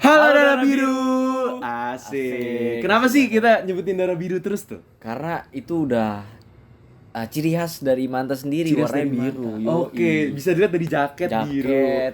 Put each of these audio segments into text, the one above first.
Halo Halo Darah Darah Biru. Biru. Asik. Asik. Kenapa sih kita nyebutin Darah Biru terus tuh? Karena itu udah ciri khas dari Manta sendiri, Ciri khas warnanya dari biru. Manta. Oke, bisa dilihat dari jaket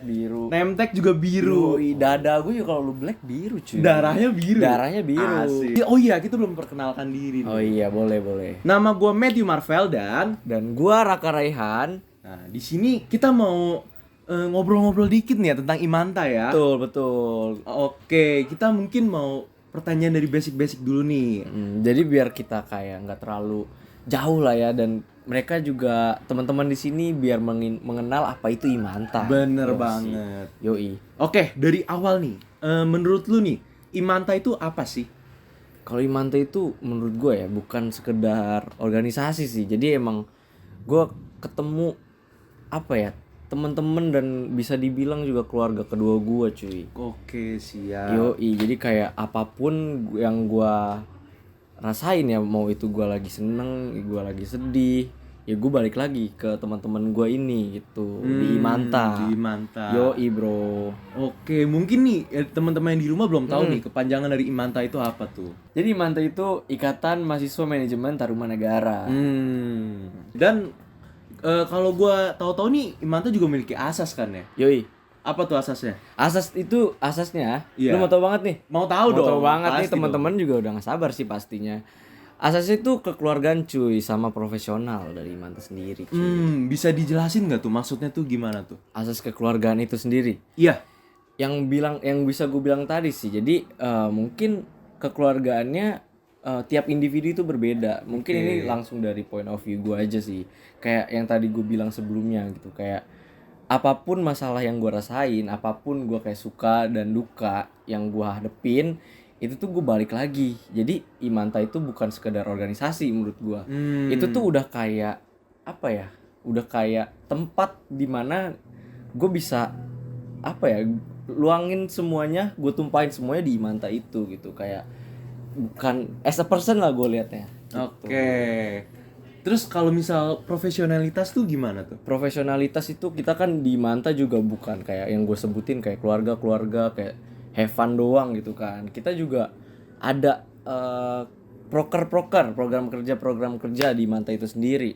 biru. Name tag juga biru. Yoi, dada gue juga kalau lu black biru cuy. Darahnya biru. Darahnya biru. Asik. Oh iya, kita belum perkenalkan diri Oh nih. iya, boleh. Nama gue Matthew Marvel Dan gua Raka Raihan. nah, di sini kita mau ngobrol-ngobrol dikit nih ya tentang Imanta ya. Betul. Oke, kita mungkin mau pertanyaan dari basic-basic dulu nih. Jadi biar kita kayak nggak terlalu jauh lah ya, dan mereka juga teman-teman di sini biar mengenal apa itu Imanta. Bener Yo, banget. Yoi. Oke, dari awal nih, menurut lu nih, Imanta itu apa sih? Kalau Imanta itu menurut gue ya bukan sekedar organisasi sih. Jadi emang gue ketemu apa ya, teman-teman dan bisa dibilang juga keluarga kedua gue cuy. Oke, siap. Yoi, jadi kayak apapun yang gue rasain ya, mau itu gue lagi seneng, gue lagi sedih, ya gue balik lagi ke teman-teman gue ini gitu di Imanta. Di Imanta. Yoi bro. Oke, mungkin nih teman-teman yang di rumah belum tahu nih kepanjangan dari Imanta itu apa tuh. Jadi Imanta itu Ikatan Mahasiswa Manajemen Tarumanegara. Dan kalau gua tahu-tahu nih Imanta juga memiliki asas kan ya? Yoi. Apa tuh asasnya? Asasnya, Iya. lu mau tahu banget nih? Mau tahu dong. Tahu banget nih, Pasti teman-teman juga udah gak sabar sih pastinya. Asasnya itu kekeluargaan cuy, sama profesional dari Imanta sendiri cuy. Bisa dijelasin nggak tuh maksudnya tuh gimana tuh? Asas kekeluargaan itu sendiri. Iya. Yang bisa gue bilang tadi sih. Jadi mungkin kekeluargaannya tiap individu itu berbeda. Mungkin ini langsung dari point of view gue aja sih. Kayak yang tadi gue bilang sebelumnya gitu. Kayak apapun masalah yang gue rasain, apapun gue kayak suka dan duka yang gue hadepin, itu tuh gue balik lagi. Jadi Imanta itu bukan sekedar organisasi menurut gue. Itu tuh udah kayak apa ya? Udah kayak tempat dimana gue bisa apa ya? Luangin semuanya, gue tumpahin semuanya di Imanta itu gitu. Kayak bukan as a person lah gue liatnya. Oke. Terus kalau misal profesionalitas tuh gimana tuh? Profesionalitas itu kita kan di Manta juga bukan kayak yang gue sebutin kayak keluarga kayak have fun doang gitu kan. Kita juga ada program kerja di Manta itu sendiri.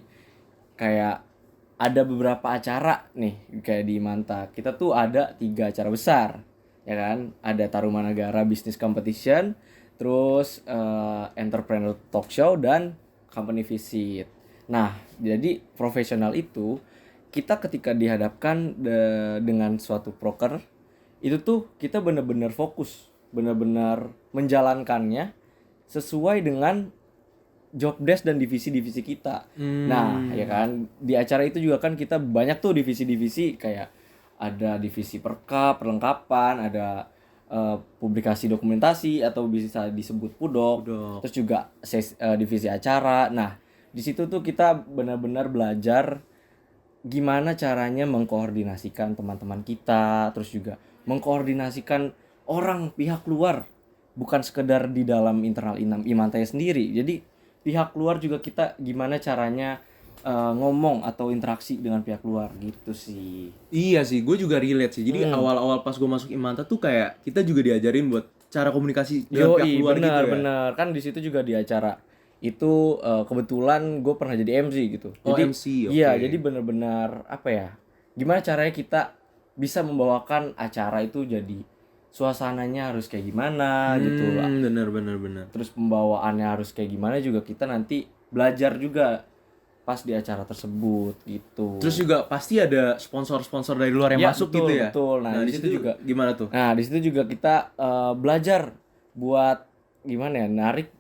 Kayak ada beberapa acara nih kayak di Manta. Kita tuh ada 3 acara besar, ya kan? Ada Tarumanegara Business Competition, terus Entrepreneur Talk Show dan Company Visit. Nah, jadi profesional itu kita ketika dihadapkan dengan suatu proker itu tuh kita benar-benar fokus, benar-benar menjalankannya sesuai dengan job desk dan divisi-divisi kita. Nah, ya kan di acara itu juga kan kita banyak tuh divisi-divisi, kayak ada divisi perlengkapan, ada publikasi dokumentasi atau bisa disebut pudok. Terus juga divisi acara. Nah, di situ tuh kita benar-benar belajar gimana caranya mengkoordinasikan teman-teman kita, terus juga mengkoordinasikan orang pihak luar, bukan sekedar di dalam internal Imanta sendiri. Jadi pihak luar juga kita gimana caranya ngomong atau interaksi dengan pihak luar gitu sih. Iya sih, gue juga relate sih. Jadi awal-awal pas gue masuk Imanta tuh kayak kita juga diajarin buat cara komunikasi dengan pihak luar gitu ya. Bener. Kan di situ juga di acara itu kebetulan gue pernah jadi MC gitu. Jadi MC, oke. Iya, jadi benar-benar apa ya? Gimana caranya kita bisa membawakan acara itu jadi suasananya harus kayak gimana gitu. Bener. Terus pembawaannya harus kayak gimana juga kita nanti belajar juga pas di acara tersebut gitu. Terus juga pasti ada sponsor-sponsor dari luar yang masuk gitu ya. Betul. Nah, di situ juga gimana tuh? Nah, di situ juga kita belajar buat gimana ya, narik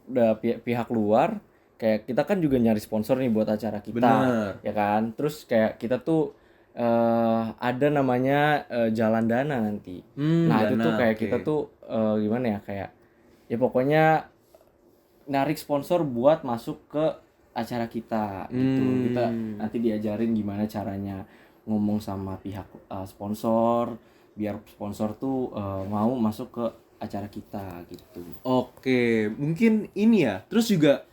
pihak luar. Kayak kita kan juga nyari sponsor nih buat acara kita. Bener. Ya kan? Terus kayak kita tuh ada namanya jalan dana nanti. Nah, itu tuh kayak kita tuh gimana ya, kayak ya pokoknya narik sponsor buat masuk ke acara kita gitu. Kita nanti diajarin gimana caranya ngomong sama pihak sponsor biar sponsor tuh mau masuk ke acara kita gitu. Oke, mungkin ini ya. Terus juga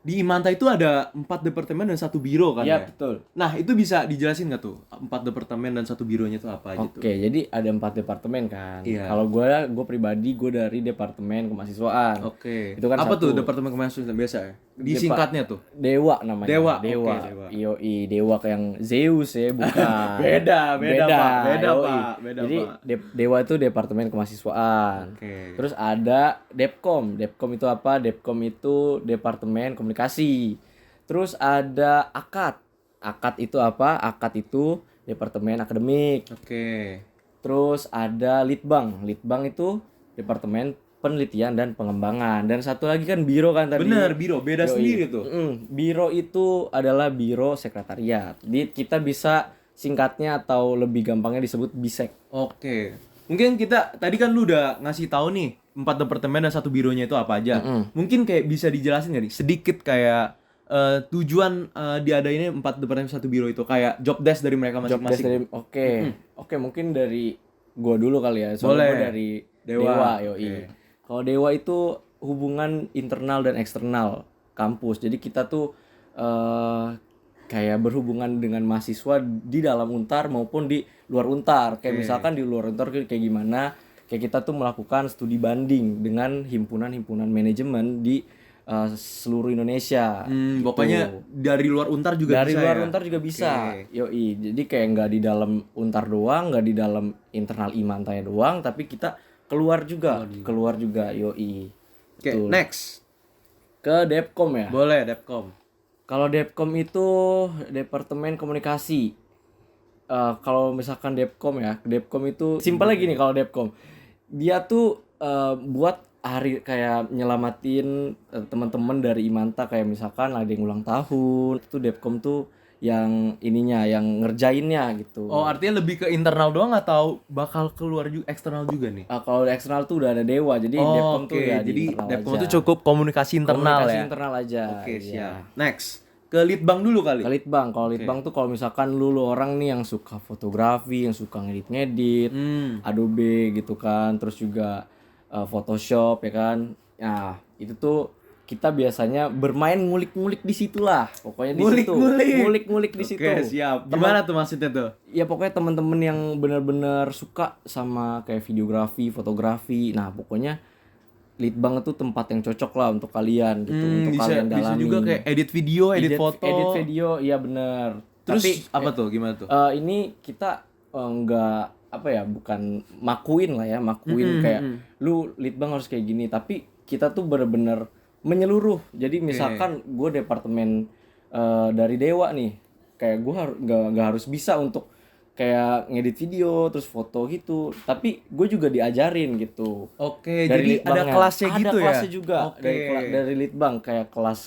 di Imanta itu ada 4 departemen dan 1 biro kan Iya, ya? betul. Nah, itu bisa dijelasin nggak tuh? 4 departemen dan 1 bironya itu apa aja tuh? Oke, jadi ada 4 departemen kan. Iya. Kalau gue pribadi gue dari departemen kemahasiswaan. Oke. Itu kan apa satu. tuh departemen kemahasiswaan biasa ya? Disingkatnya tuh. Dewa namanya. Dewa, Dewa. oke, Dewa. Yoi, Dewa kayak yang Zeus ya, bukan. Beda, Pak. Beda, yoi. Pak. Beda, Jadi Pak. Dewa itu departemen kemahasiswaan. Oke. Terus ada Depkom. Depkom itu apa? Depkom itu departemen komunikasi. Terus ada AKAD. AKAD itu apa? AKAD itu departemen akademik. Oke. Terus ada Litbang. Litbang itu departemen penelitian dan pengembangan. Dan satu lagi kan biro kan tadi. Bener, biro beda Yoi. sendiri tuh. Biro itu adalah biro sekretariat. Jadi kita bisa singkatnya atau lebih gampangnya disebut bisek. Oke. Mungkin kita tadi kan lu udah ngasih tahu nih 4 departemen dan 1 bironya itu apa aja. Mungkin kayak bisa dijelasin nggak nih sedikit kayak tujuan diadainnya 4 departemen 1 biro itu kayak job desk dari mereka Job desk masing-masing. dari Oke, mungkin dari gua dulu kali ya. Soalnya Boleh. gua dari Dewa. Dewa, yoi. Oke. Kalau Dewa itu hubungan internal dan eksternal kampus. Jadi kita tuh kayak berhubungan dengan mahasiswa di dalam Untar maupun di luar Untar. Kayak misalkan di luar Untar kayak gimana? Kayak kita tuh melakukan studi banding dengan himpunan-himpunan manajemen di seluruh Indonesia. Pokoknya dari luar Untar juga Dari bisa luar ya? Untar juga bisa. Oke. Yoi. Jadi kayak nggak di dalam Untar doang, nggak di dalam internal Imantanya doang, tapi kita keluar juga. Keluar juga, yoi. Oke, Betul. next. Ke Depkom ya. Boleh, Depkom. Kalau Depkom itu departemen komunikasi. Kalau misalkan Depkom ya, Depkom itu simpel lagi nih kalau Depkom. Dia tuh buat hari kayak nyelamatin teman-teman dari Imanta kayak misalkan ada yang ulang tahun, itu Depkom tuh yang ininya, yang ngerjainnya gitu. Oh, artinya lebih ke internal doang atau bakal keluar juga eksternal juga nih? Kalau eksternal tuh udah ada Dewa, jadi Depkom tuh ya di jadi internal Depkom aja. itu cukup komunikasi internal Komunikasi ya. internal aja. Oke, iya. siap. Next. Ke Litbang dulu kali. Litbang, kalau Litbang tuh kalau misalkan lu orang nih yang suka fotografi, yang suka ngedit-ngedit, Adobe gitu kan, terus juga Photoshop ya kan. Nah, itu tuh kita biasanya bermain ngulik-ngulik di situ lah. Pokoknya di situ. Ngulik-ngulik di situ. Oke, siap. Gimana tuh maksudnya tuh? Ya pokoknya teman-teman yang benar-benar suka sama kayak videografi, fotografi. Nah, pokoknya Litbang itu tempat yang cocok lah untuk kalian gitu, untuk bisa, kalian dalami. bisa juga kayak edit video, edit foto. Edit video, iya bener. Terus Tapi apa tuh? Gimana tuh? ini kita nggak apa ya, bukan makuin lah ya, makuin kayak lu Litbang harus kayak gini, tapi kita tuh bener-bener menyeluruh. Jadi misalkan gue departemen dari Dewa nih, kayak gue nggak harus bisa untuk kayak ngedit video terus foto gitu, tapi gue juga diajarin gitu. Oke, Dari jadi ada Litbangnya. kelasnya gitu Ada ya? kelasnya juga. Oke. Dari Litbang kayak kelas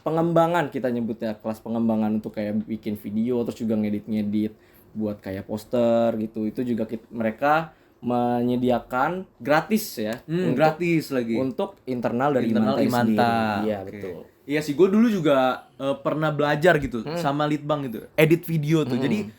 pengembangan, kita nyebutnya kelas pengembangan untuk kayak bikin video terus juga ngedit buat kayak poster gitu. Itu juga mereka menyediakan gratis ya. Gratis lagi. Untuk internal dari Internal Imanta Imanta. sendiri. Iya, Oke. betul. Iya sih, gue dulu juga pernah belajar gitu sama Litbang gitu, edit video tuh. Jadi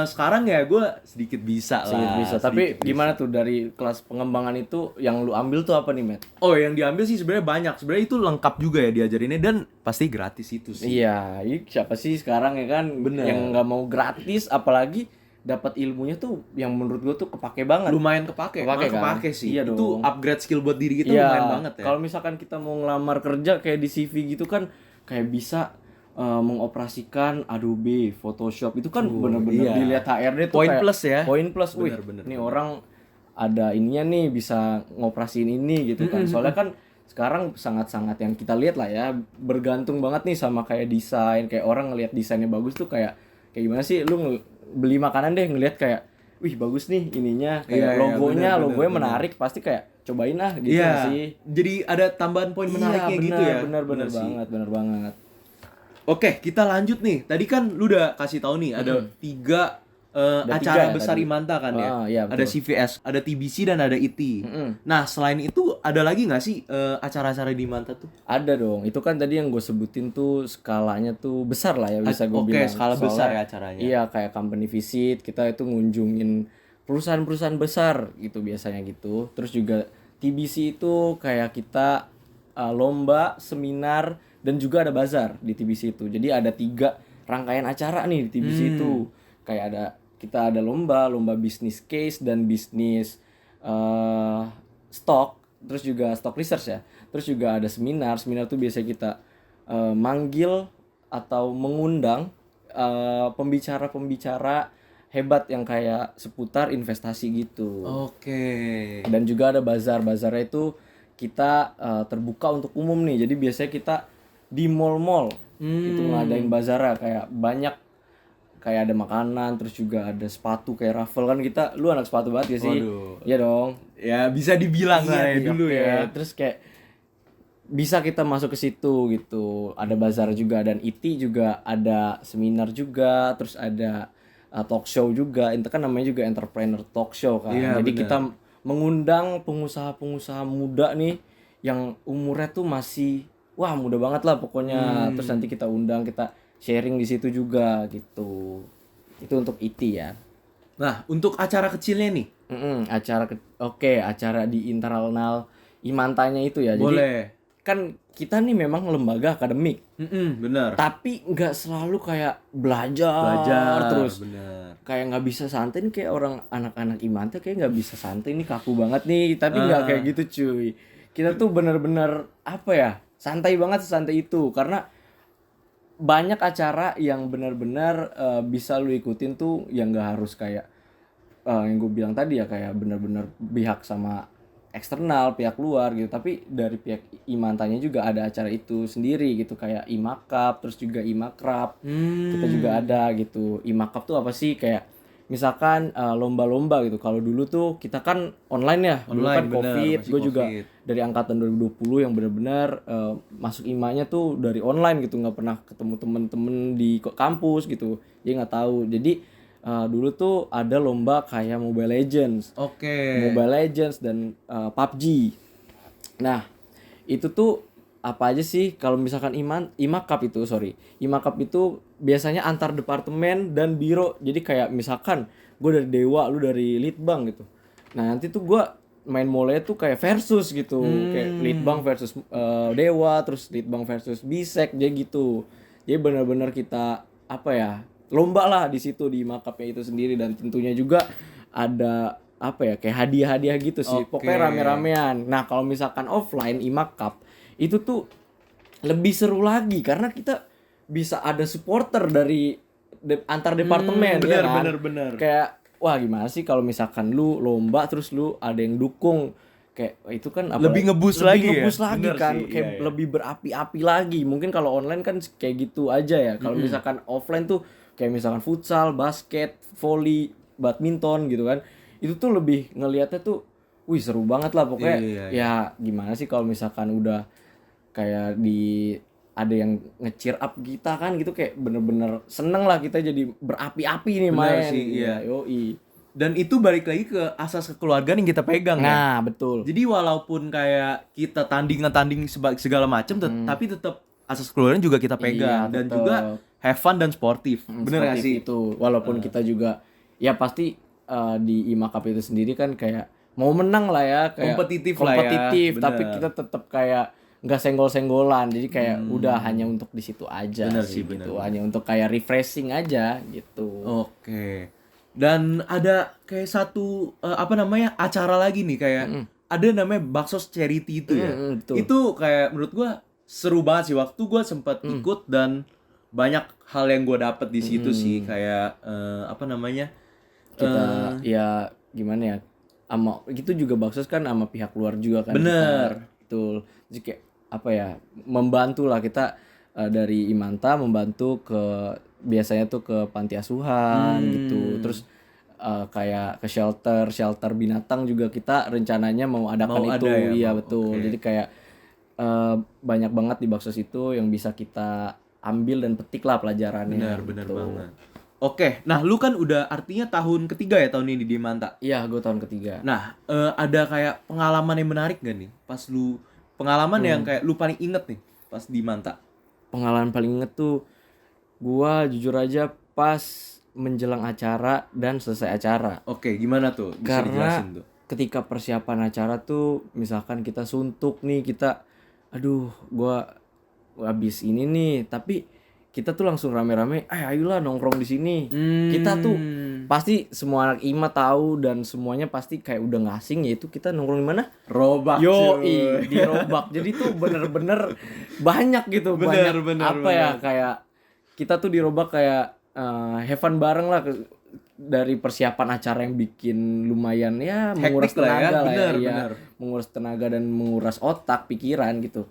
sekarang ya gue sedikit bisa lah. Sedikit bisa. Tapi sedikit bisa. gimana tuh dari kelas pengembangan itu yang lu ambil tuh apa nih, Matt? Oh, yang diambil sih sebenarnya banyak. Sebenarnya itu lengkap juga ya diajarinnya dan pasti gratis itu sih. Iya, siapa sih sekarang ya kan yang nggak mau gratis, apalagi dapat ilmunya tuh yang menurut gua tuh kepake banget. Lumayan kepake Kepake kan? kepake sih. Iya Itu dong. upgrade skill buat diri kita Iya, lumayan banget ya. kalau misalkan kita mau ngelamar kerja kayak di CV gitu kan kayak bisa mengoperasikan Adobe, Photoshop itu kan bener-bener iya. dilihat HRD tuh Poin kayak plus ya. Poin plus, wih, Bener, nih orang ada ininya nih bisa ngoperasiin ini gitu kan. Soalnya kan sekarang sangat-sangat yang kita lihat lah ya, bergantung banget nih sama kayak desain, kayak orang ngelihat desainnya bagus tuh kayak gimana sih, lu beli makanan deh ngelihat kayak wih bagus nih ininya, kayak Iya, logonya bener. menarik, pasti kayak cobain lah gitu Iya. nggak sih. Jadi ada tambahan poin menariknya gitu ya. Bener sih. banget, bener banget. Oke, kita lanjut nih. Tadi kan lu udah kasih tahu nih ada 3 Ada acara 3 ya besar tadi. Imanta kan ya. Iya, Ada betul. CVS, ada TBC dan ada IT. Nah, selain itu ada lagi nggak sih acara-acara di Imanta tuh? Ada dong, itu kan tadi yang gue sebutin tuh skalanya tuh besar lah ya, bisa gue Oke, bilang. skala Soalnya, besar ya acaranya. Iya, kayak company visit, kita itu ngunjungin perusahaan-perusahaan besar gitu biasanya gitu. Terus juga TBC itu kayak kita lomba, seminar, dan juga ada bazar di TBC itu. Jadi ada 3 rangkaian acara nih di TBC itu. Kayak kita ada lomba bisnis case dan bisnis stock, terus juga stock research ya. Terus juga ada seminar tuh biasa kita manggil atau mengundang pembicara-pembicara hebat yang kayak seputar investasi gitu. Oke. Dan juga ada bazarnya itu kita terbuka untuk umum nih. Jadi biasanya kita di mall-mall itu ngadain bazarnya, kayak banyak, kayak ada makanan, terus juga ada sepatu kayak raffle kan. Lu anak sepatu banget ya sih? Waduh. Iya dong. Ya bisa dibilang lah ya dulu Oke. ya. Terus kayak bisa kita masuk ke situ gitu. Ada bazar juga, dan IT juga ada seminar juga, terus ada talk show juga. Itu kan namanya juga entrepreneur talk show kan. Iya, Jadi benar. kita mengundang pengusaha-pengusaha muda nih yang umurnya tuh masih muda banget lah pokoknya. Terus nanti kita undang, kita sharing di situ juga gitu. Itu untuk IT ya. Nah, untuk acara kecilnya nih. Acara di internal Imantanya itu ya. Jadi Boleh. kan kita nih memang lembaga akademik, Bener. tapi nggak selalu kayak belajar terus, bener. kayak nggak bisa santai nih, kayak anak-anak Imanta kayak nggak bisa santai nih, kaku banget nih. Tapi nggak kayak gitu cuy, kita tuh bener-bener apa ya, santai banget, sesantai itu. Karena banyak acara yang benar-benar bisa lu ikutin tuh, yang nggak harus kayak yang gue bilang tadi ya, kayak benar-benar pihak sama eksternal, pihak luar gitu. Tapi dari pihak Imantanya juga ada acara itu sendiri gitu, kayak Imakap, terus juga Imakrab. Kita juga ada gitu. Imakap tuh apa sih? Kayak misalkan lomba-lomba gitu. Kalau dulu tuh kita kan online ya, dulu Online, kan bener, COVID. masih Gue juga COVID. dari angkatan 2020 yang benar-benar masuk IMA-nya tuh dari online gitu, nggak pernah ketemu temen-temen di kampus gitu. Jadi nggak tahu. Jadi dulu tuh ada lomba kayak Mobile Legends. Oke. Mobile Legends dan PUBG. Nah, itu tuh apa aja sih kalau misalkan Imakap itu biasanya antar departemen dan biro. Jadi kayak misalkan gue dari Dewa, lu dari Litbang gitu. Nah, nanti tuh gue main mole tuh kayak versus gitu. Kayak Litbang versus Dewa, terus Litbang versus Bisek, jadi gitu. Jadi benar-benar kita apa ya, lomba lah di situ di Imakapnya itu sendiri. Dan tentunya juga ada apa ya, kayak hadiah-hadiah gitu sih. Oke. Pokoknya rame-ramean. Nah, kalau misalkan offline Imakap itu tuh lebih seru lagi karena kita bisa ada supporter dari antar departemen. bener, ya kan? bener. Kayak wah, gimana sih kalau misalkan lu lomba terus lu ada yang dukung, kayak itu kan Lebih nge-boost lagi ya? lagi Bener kan, sih, kayak iya. lebih berapi-api lagi. Mungkin kalau online kan kayak gitu aja ya. Kalau misalkan offline tuh kayak misalkan futsal, basket, volley, badminton gitu kan, itu tuh lebih ngelihatnya tuh wih, seru banget lah pokoknya. Iya. Ya gimana sih kalau misalkan udah kayak ada yang nge-cheer up kita kan gitu, kayak bener-bener seneng lah kita, jadi berapi-api nih Bener main. sih, iya. Yoi. Dan itu balik lagi ke asas kekeluargaan yang kita pegang ya. Nah, betul. Jadi walaupun kayak kita tanding segala macam, tapi tetap asas kekeluargaan juga kita pegang. Iya, Dan tetep. juga have fun dan sportif. Bener gak Sportif sih? itu. Walaupun kita juga ya pasti di Imakap itu sendiri kan kayak mau menang lah ya, kayak Kompetitif lah ya, kompetitif, tapi bener. kita tetap kayak nggak senggol-senggolan. Jadi kayak udah hanya untuk di situ aja. Bener sih sih, bener, gitu. Hanya untuk kayak refreshing aja gitu. Oke. Dan ada kayak satu acara lagi nih, kayak ada namanya bakso charity itu ya. Betul. Itu kayak menurut gua seru banget sih, waktu gua sempat ikut dan banyak hal yang gua dapet di situ sih, kayak Kita ya gimana ya, sama gitu juga bakso kan sama pihak luar juga kan. Bener. Betul. Jadi kayak apa ya, membantu lah kita dari Imanta membantu ke biasanya tuh ke panti asuhan gitu. Terus kayak ke shelter binatang juga kita rencananya mau adakan Mau itu. ada ya, Iya mau. betul. Oke. Jadi kayak banyak banget di Baksos itu yang bisa kita ambil dan petik lah pelajarannya. Bener gitu. banget. Oke, nah lu kan udah artinya tahun ketiga ya tahun ini di Manta. Iya, gue tahun ketiga. Nah, ada kayak pengalaman yang menarik gak nih? Pengalaman yang kayak lu paling inget nih pas di Manta. Pengalaman paling inget tuh gua jujur aja pas menjelang acara dan selesai acara. Oke, gimana tuh? Bisa Karena dijelasin tuh. ketika persiapan acara tuh misalkan kita suntuk nih, kita aduh gua habis ini nih, tapi kita tuh langsung rame-rame, ayolah nongkrong di sini. Kita tuh pasti semua anak IMA tahu dan semuanya pasti kayak udah nggak asing, yaitu kita nongkrong di mana? Robak. Yoi, di Robak. Jadi tuh bener-bener banyak gitu, Bener, banyak bener, apa ya, kayak kita tuh di Robak kayak have fun bareng lah, dari persiapan acara yang bikin lumayan ya menguras Hektik lah ya, tenaga lah bener, ya, bener. menguras tenaga dan menguras otak, pikiran gitu.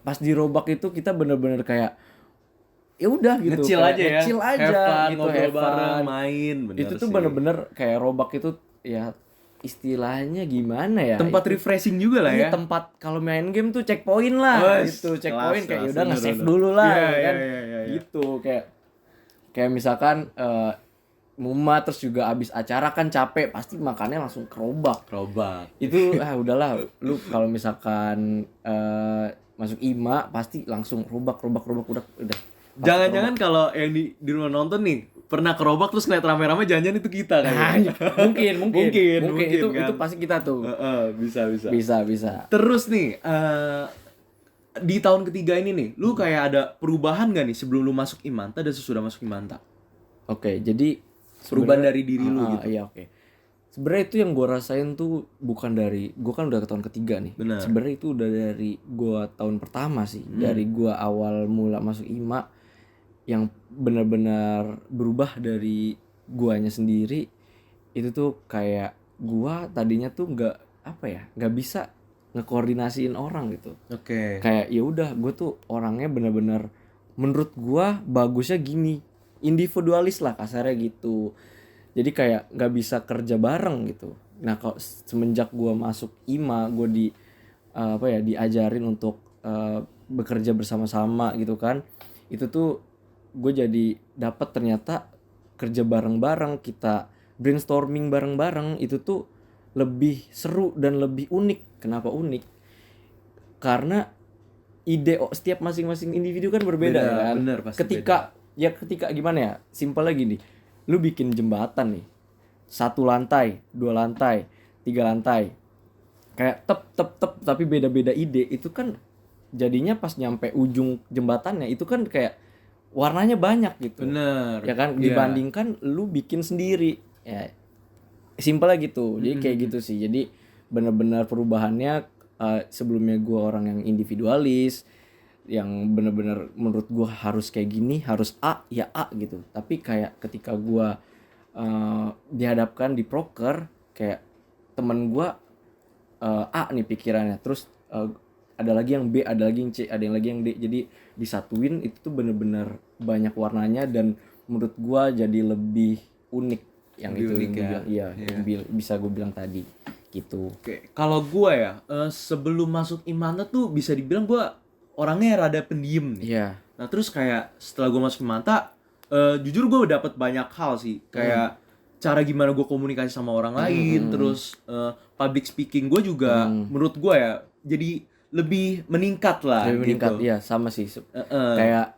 Pas di Robak itu kita bener-bener kayak ya udah gitu, Nge-chill kayak aja ya. nge-chill aja Have fun, gitu, ngobrol have fun. bareng, main, bener Itu tuh sih. bener-bener kayak Robak itu ya istilahnya gimana ya, Tempat itu refreshing juga lah ini ya. tempat kalau main game tuh checkpoint lah. Wes, Gitu, checkpoint kelas, kayak kelas, udah bener, nge-save bener. dulu lah Iya, ya iya, kan. iya, iya. Gitu kayak misalkan Muma terus juga abis acara kan capek, pasti makannya langsung ke Robak. Robak. Itu udahlah, lu kalau misalkan masuk IMA pasti langsung Robak udah. Jangan-jangan kalau yang di rumah nonton nih pernah ke Robak terus ngeliat rame-rame, jangan-jangan itu kita kan. mungkin Mungkin, itu kan? itu pasti kita tuh. Bisa. Bisa. Terus nih di tahun ketiga ini nih, lu kayak ada perubahan gak nih sebelum lu masuk Imanta dan sesudah masuk Imanta? Oke, jadi Perubahan sebenarnya- dari diri lu gitu. Iya, oke. Sebenarnya itu yang gue rasain tuh bukan dari gue kan udah ke tahun ketiga nih. Benar. Sebenarnya itu udah dari gue tahun pertama sih, dari gue awal mula masuk IMA yang benar-benar berubah dari guanya sendiri. Itu tuh kayak gua tadinya tuh nggak bisa ngekoordinasiin orang gitu. Oke. Kayak ya udah gue tuh orangnya benar-benar menurut gua bagusnya gini, individualis lah kasarnya gitu. Jadi kayak nggak bisa kerja bareng gitu. Nah kalau semenjak gua masuk IMA, gue diajarin untuk bekerja bersama-sama gitu kan. Itu tuh gue jadi dapat ternyata kerja bareng-bareng, kita brainstorming bareng-bareng itu tuh lebih seru dan lebih unik. Kenapa unik? Karena ide setiap masing-masing individu kan berbeda Beda, kan. bener, pasti Ketika gimana ya? Simpel lagi nih. Lu bikin jembatan nih. 1 lantai, 2 lantai, 3 lantai. Kayak tep tapi beda-beda ide. Itu kan jadinya pas nyampe ujung jembatannya itu kan kayak warnanya banyak gitu. Bener. Ya kan Iya. dibandingkan lu bikin sendiri. Ya simpelnya gitu. Jadi kayak gitu sih. Jadi benar-benar perubahannya sebelumnya gua orang yang individualis, yang benar-benar menurut gua harus kayak gini, harus A ya A gitu. Tapi kayak ketika gua dihadapkan di proker, kayak temen gua A nih pikirannya, terus ada lagi yang B, ada lagi yang C, ada yang lagi yang D. Jadi disatuin itu tuh bener-bener banyak warnanya dan menurut gua jadi lebih unik yang Lebih itu unik yang gua ya. bilang. Iya, yang bisa gue bilang tadi gitu. Oke, kalau gua ya sebelum masuk Imanta tuh bisa dibilang gua orangnya rada pendiam nih. Iya. Nah terus kayak setelah gua masuk Imanta, jujur gua dapet banyak hal sih. Kayak cara gimana gua komunikasi sama orang lain, terus public speaking gua juga menurut gua ya jadi lebih meningkat lah. Lebih meningkat, gitu. iya sama sih. Kayak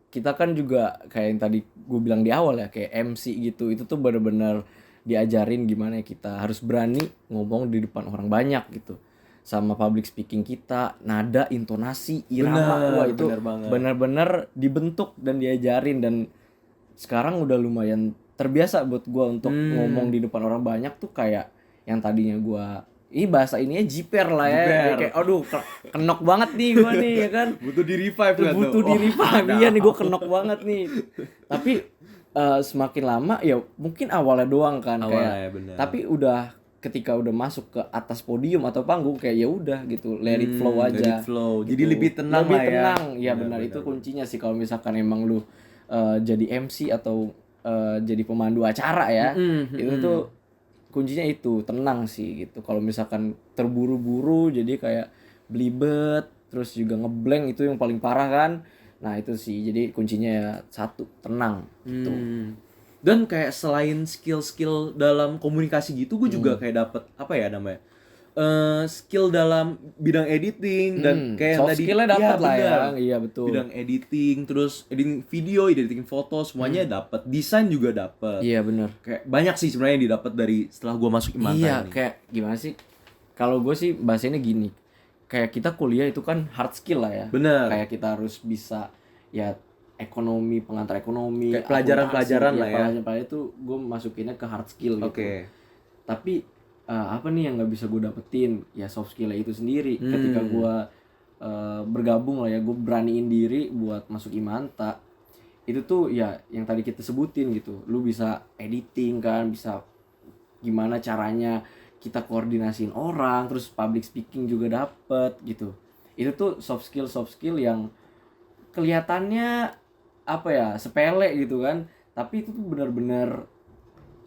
kita kan juga kayak yang tadi gue bilang di awal ya, kayak MC gitu. Itu tuh benar-benar diajarin gimana kita harus berani ngomong di depan orang banyak gitu. Sama public speaking kita, nada, intonasi, irama, Bener, wah itu bener banget. benar-benar dibentuk dan diajarin. Dan sekarang udah lumayan terbiasa buat gue untuk ngomong di depan orang banyak tuh. Kayak yang tadinya gue bahasa ininya jiper lah ya. Jiper. Kayak aduh kenok banget nih gue nih ya kan. Butuh di revive Tuh, kan tuh. butuh Oh, diri Pak. ada. Iya nih gue kenok banget nih. Tapi semakin lama ya mungkin awalnya doang kan Awalnya, kayak. bener. Tapi udah ketika udah masuk ke atas podium atau panggung kayak ya udah gitu, let it flow aja. let it flow. Gitu. Jadi lebih tenang lebih lah ya. tenang. Ya Benar, benar, benar, itu kuncinya sih kalau misalkan emang lu jadi MC atau jadi pemandu acara ya. Itu tuh kuncinya itu tenang sih gitu. Kalau misalkan terburu-buru jadi kayak belibet, terus juga ngeblank, itu yang paling parah kan. Nah itu sih, jadi kuncinya ya satu, tenang gitu. Dan kayak selain skill-skill dalam komunikasi gitu, gue juga kayak dapet apa ya namanya, skill dalam bidang editing dan kayak yang Soft tadi skill-nya dapat lah ya. benar. Iya betul. Bidang editing, terus editing video, editing foto, semuanya dapat. Desain juga dapat. Iya benar. Kayak banyak sih sebenarnya yang didapat dari setelah gue masuk Imanta Iya ini. kayak gimana sih? Kalau gue sih bahasanya gini, kayak kita kuliah itu kan hard skill lah ya. Bener. Kayak kita harus bisa ya ekonomi, pengantar ekonomi, Kayak pelajaran-pelajaran akuntansi, lah ya. Pelajaran-pelajaran itu gue masukinnya ke hard skill gitu. Oke. Tapi apa nih yang nggak bisa gue dapetin? Ya soft skill itu sendiri. Ketika gue bergabung lah ya, gue beraniin diri buat masuk Imanta. Itu tuh ya yang tadi kita sebutin gitu. Lu bisa editing kan, bisa gimana caranya kita koordinasiin orang, terus public speaking juga dapet gitu. Itu tuh soft skill yang kelihatannya apa ya, sepele gitu kan, tapi itu tuh benar-benar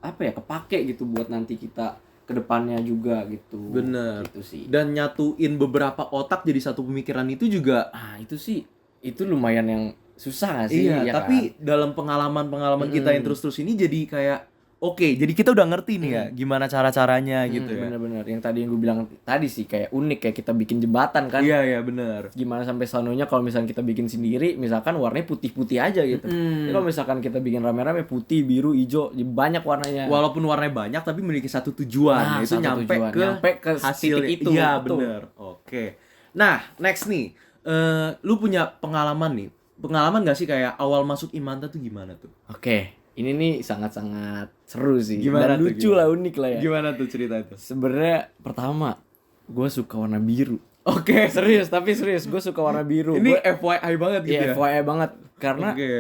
apa ya, kepake gitu buat nanti kita kedepannya juga gitu. Bener. Gitu sih. Dan nyatuin beberapa otak jadi satu pemikiran itu juga. Itu sih, itu lumayan yang susah gak sih? Iya, ya tapi kan? dalam pengalaman kita yang terus-terus ini jadi kayak oke, jadi kita udah ngerti nih ya gimana cara-caranya gitu ya. Bener-bener yang tadi yang gue bilang tadi sih, kayak unik, kayak kita bikin jembatan kan. Iya, bener. Gimana sampai sononya kalau misalnya kita bikin sendiri, misalkan warnanya putih-putih aja gitu. Tapi kalau misalkan kita bikin rame-rame, putih, biru, hijau, banyak warnanya. Walaupun warnanya banyak tapi memiliki satu tujuan, yaitu satu nyampe tujuan. ke Nyampe ke hasil titik itu. Iya, Betul. bener. Oke. Nah, next nih. Lu punya pengalaman nih. Pengalaman gak sih kayak awal masuk Imanta tuh gimana tuh? Oke, ini nih sangat-sangat seru sih. Gimana Dan tuh, lucu gimana? lah, unik lah ya. Gimana tuh cerita itu? Sebenarnya pertama, gue suka warna biru. Oke. Serius, gue suka warna biru. Ini Gua- FYI banget gitu ya? Iya, FYI banget. Karena Oke.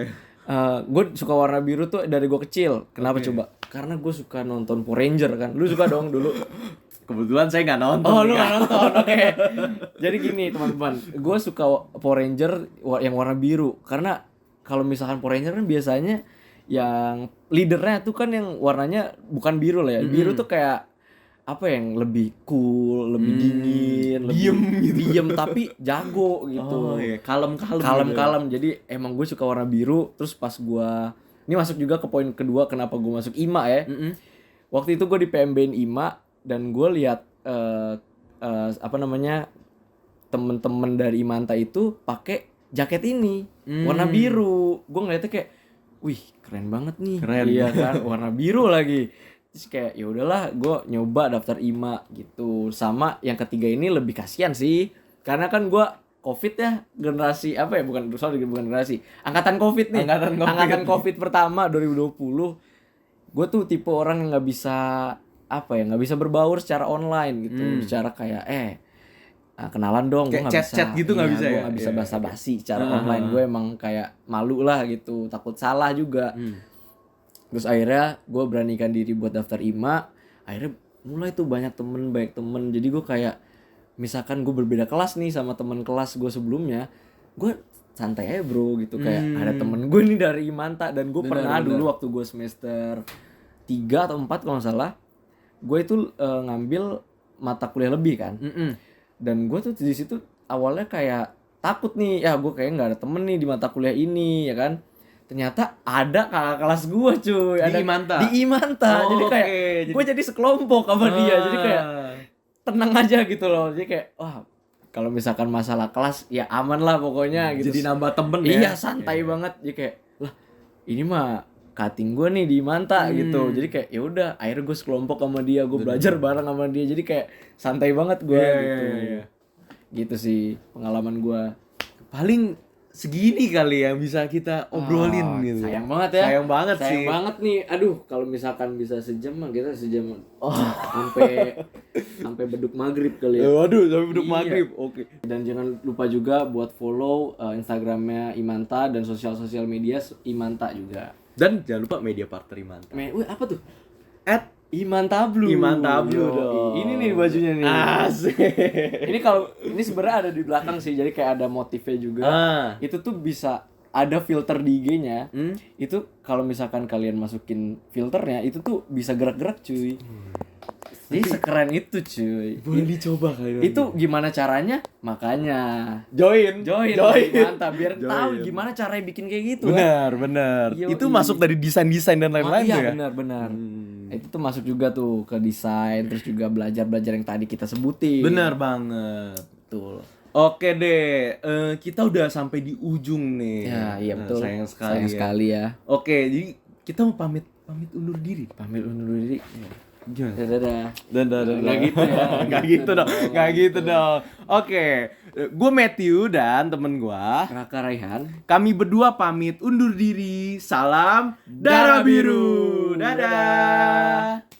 gue suka warna biru tuh dari gue kecil. Kenapa coba? Karena gue suka nonton Power Ranger kan. Lu suka dong dulu. Kebetulan saya nggak nonton. Oh, lu nih, gak Kak. nonton? Oke. Jadi gini teman-teman, gue suka Power Ranger yang warna biru. Karena kalau misalkan Power Ranger kan biasanya yang leadernya tuh kan yang warnanya bukan biru lah ya. Biru tuh kayak apa yang lebih cool, lebih dingin, Diem lebih diem tapi jago gitu. Oh iya, kalem-kalem. Kalem-kalem. Jadi emang gue suka warna biru. Terus pas gue, ini masuk juga ke poin kedua kenapa gue masuk IMA ya. Waktu itu gue di PMB-in IMA dan gue lihat apa namanya, temen-temen dari Imanta itu pakai jaket ini warna biru. Gue ngeliatnya kayak, wih keren banget nih. Keren. Iya kan, warna biru lagi. Terus kayak ya udahlah, gue nyoba daftar IMA gitu. Sama yang ketiga ini lebih kasihan sih, karena kan gue COVID ya, generasi apa ya, bukan generasi, angkatan COVID nih. Angkatan COVID pertama 2020. Gue tuh tipe orang yang nggak bisa apa ya, nggak bisa berbaur secara online gitu, secara kayak kenalan dong, gue Kayak nggak chat-chat bisa. gitu nggak Iya, bisa gue ya? nggak bisa Iya. basa-basi secara online. Gue emang kayak malu lah gitu, takut salah juga. Terus akhirnya gue beranikan diri buat daftar IMA. Akhirnya mulai tuh banyak temen. Jadi gue kayak misalkan gue berbeda kelas nih sama temen kelas gue sebelumnya, gue santai aja bro gitu. Kayak ada temen gue nih dari Imanta, dan gue pernah dulu waktu gue semester 3 atau 4 kalau nggak salah, gue itu ngambil mata kuliah lebih kan. Dan gue tuh di situ awalnya kayak takut nih, ya gue kayak nggak ada temen nih di mata kuliah ini ya kan. Ternyata ada kakak kelas gue cuy, ada Imanta? di Imanta. Oh, Jadi kayak oke. gue jadi sekelompok sama dia. Jadi kayak tenang aja gitu loh. Jadi kayak wah, kalau misalkan masalah kelas ya aman lah pokoknya gitu. Jadi nambah temen ya. Iya, santai banget. Jadi kayak lah, ini mah cutting gue nih di Manta gitu. Jadi kayak ya udah, akhirnya gue sekelompok sama dia, gue belajar bareng sama dia. Jadi kayak santai banget gue gitu. iya. Gitu sih pengalaman gue. Paling segini kali yang bisa kita obrolin gitu. Sayang banget ya. Sayang banget Sayang sih. banget nih. Aduh, kalau misalkan bisa sejam mah kita sejam. Sampai sampai beduk maghrib kali ya. Waduh, sampai beduk Iya. maghrib. Oke. Dan jangan lupa juga buat follow Instagramnya Imanta dan sosial media Imanta juga. Dan jangan lupa media partner Imanta. Wih, apa tuh? At Imantablu. Imantablu Yoi. dong. Ini nih bajunya nih. Asik. Ini kalau ini sebenarnya ada di belakang sih, jadi kayak ada motifnya juga. Itu tuh bisa ada filter di IG-nya. Itu kalau misalkan kalian masukin filternya, itu tuh bisa gerak-gerak cuy. Jadi sekeren itu cuy. Boleh dicoba kali ini. Itu gimana caranya? Makanya join. mantap biar Join. tahu gimana caranya bikin kayak gitu kan. Benar. Yoi. Itu masuk dari desain-desain dan lain-lain Iya tuh ya. benar. Itu tuh masuk juga tuh ke desain, terus juga belajar yang tadi kita sebutin. Benar banget. Betul. Oke deh, kita udah sampai di ujung nih. Ya, iya betul. Sayang sekali. Sayang ya. sekali ya. Oke, jadi kita mau pamit undur diri. Pamit undur diri. Gimana? Dadah. Nggak gitu ya. Nggak gitu dong. Nggak gitu dong. Oke. Gue Matthew dan temen gue. Raka Raihan. Kami berdua pamit undur diri. Salam Darah Biru. Dadah.